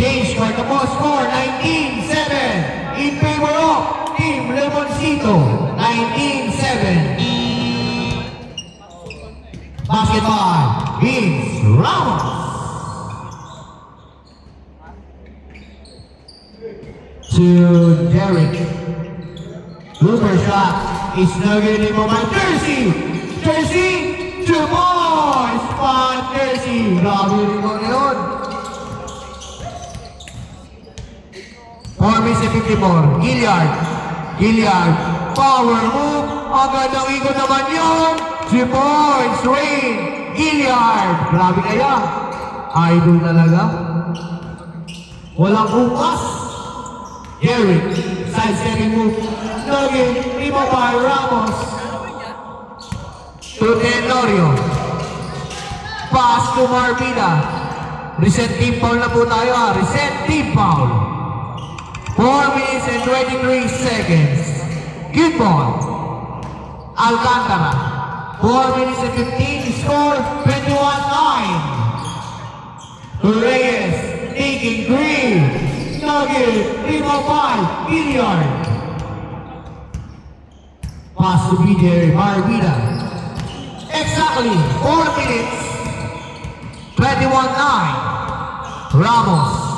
Change by the ball score, 19-7 in favor of Team Lemoncito, 19-7. Basket by Vince Ramos. To Derek. Looper shot is no good anymore by Jersey. Jersey, 2 points by Jersey. Grabe rin mo ngayon. 4 minutes and 54. Gilliard. Power move. Agad ang ikot naman yun. 2 points. Rain. Gilliard. Grabe kaya. Idol talaga. Walang bukas. Derek. Side-stepping move. Nugget. Rebound by Ramos. To Tenorio. Pass to Marbida. Reset team foul na po tayo ha. Reset team foul. 4 minutes and 23 seconds. Good ball. Alcantara. 4 minutes and 15. Score 21-9. Reyes. Taking green. Nugget. Rebound by Gilliard. Pass to BJ Marbida. Exactly 4 minutes. 21-9. Ramos.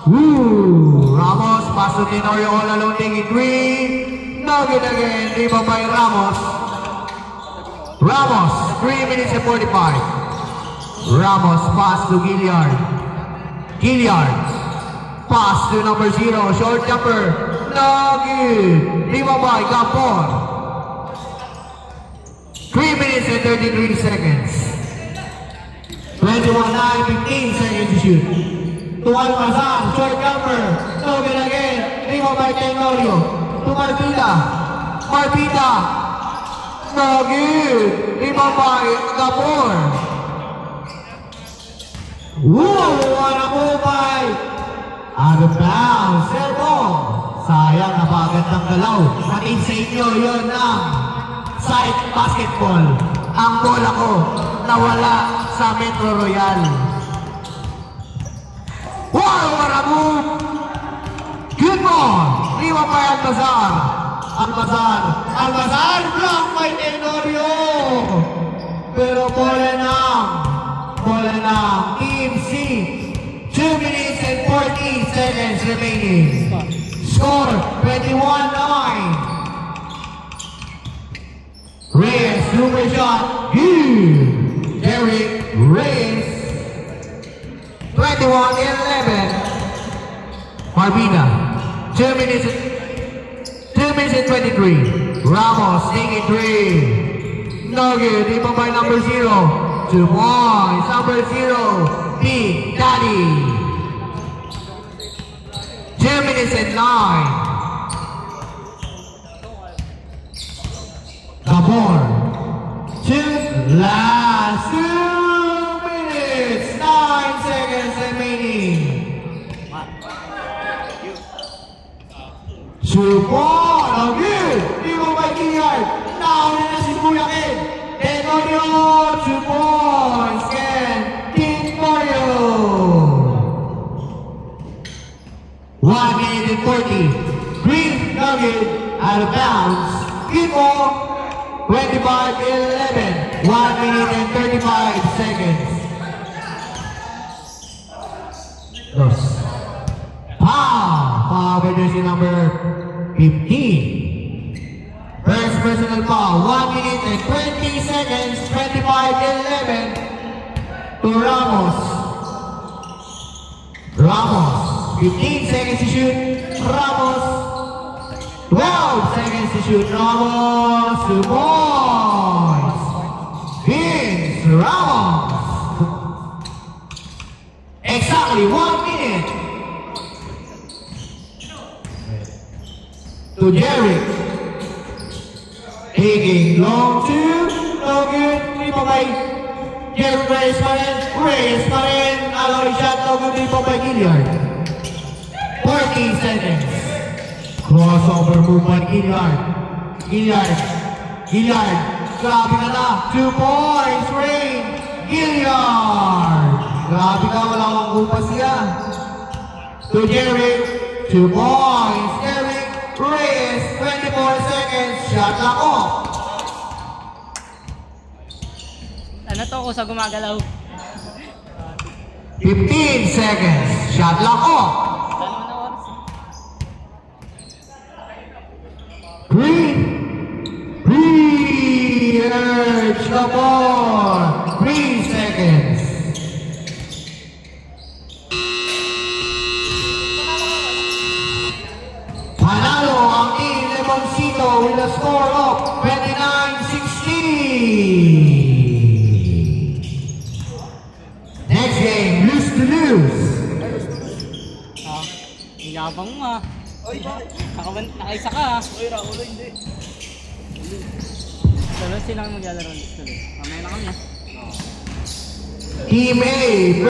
Ramos, pass to Tenorio all alone, taking three. Nugget again, rebound by Ramos. Ramos, 3 minutes and 45. Ramos, pass to Gilliard. Pass to number 0, short jumper. Nugget, rebound by Gampor. 3 minutes and 33 seconds. 21-9, 15 seconds to shoot. To Almazan, short jumper. Nugget again, rebound by Tenorio. To Marbida. Nugget, rebound by Gampor. What a move by out of bounds. Fair ball. Sayang, nabagat ng galaw. Natin sa inyo, yun ang side basketball. Ang bola ko nawala sa Metro Royal. Wow, what a move! Good ball! Rebound by Almazar, block by Tenorio! Pero bola na, Team C. 2 minutes and 40 seconds remaining. Score 21-9. Reyes, super shot. Derek Reyes. 21-11. Marbida. 2 minutes and 23. Ramos taking 3. Nugget, rebound by number 0. 2 points. Number 0. Big Daddy. 2 minutes and 9. Gabor. Last 2 minutes. 9 seconds remaining. 2 points. Again. Rebound by Gilliard. Now na si Buyakin. Tenorio. 2 points. And Tenorio. 1 minute and 40. Green Nugget out of bounds. People 25-11. 1 minute and 35 seconds. Dos. Foul by jersey number 15. First personal foul. 1 minute and 20 seconds. 25-11 to Ramos. 15 seconds to shoot. Ramos. 12 seconds to shoot. Ramos. 2 points. Vince Ramos. Exactly 1 minute. To Derek. Taking long 2. No good. Rebound by Derek Reyes pa rin. Alloy shot. No good. Rebound by Gilliard. 14 seconds. Crossover move by Gilliard. Grabe ka na. 2 points. Rain. Gilliard. Grabe ka. Wala kang upas siya. to Jerry. 2 points. Derek Reyes, 24 seconds. Shot clock off. Ano to kung sa gumagalaw? 15 seconds. Shot clock off. Ano na oras? Green. Urge the ball. 3 seconds. Panalo ang Team Lemoncito with a score of 29-16. Next game, lose to lose. Ah, yabang mo ah. Nakaisa ka ah. Uy, Raul, hindi. Tuloy silang maglalaro tuloy. Mamaya na kami ah. Team A.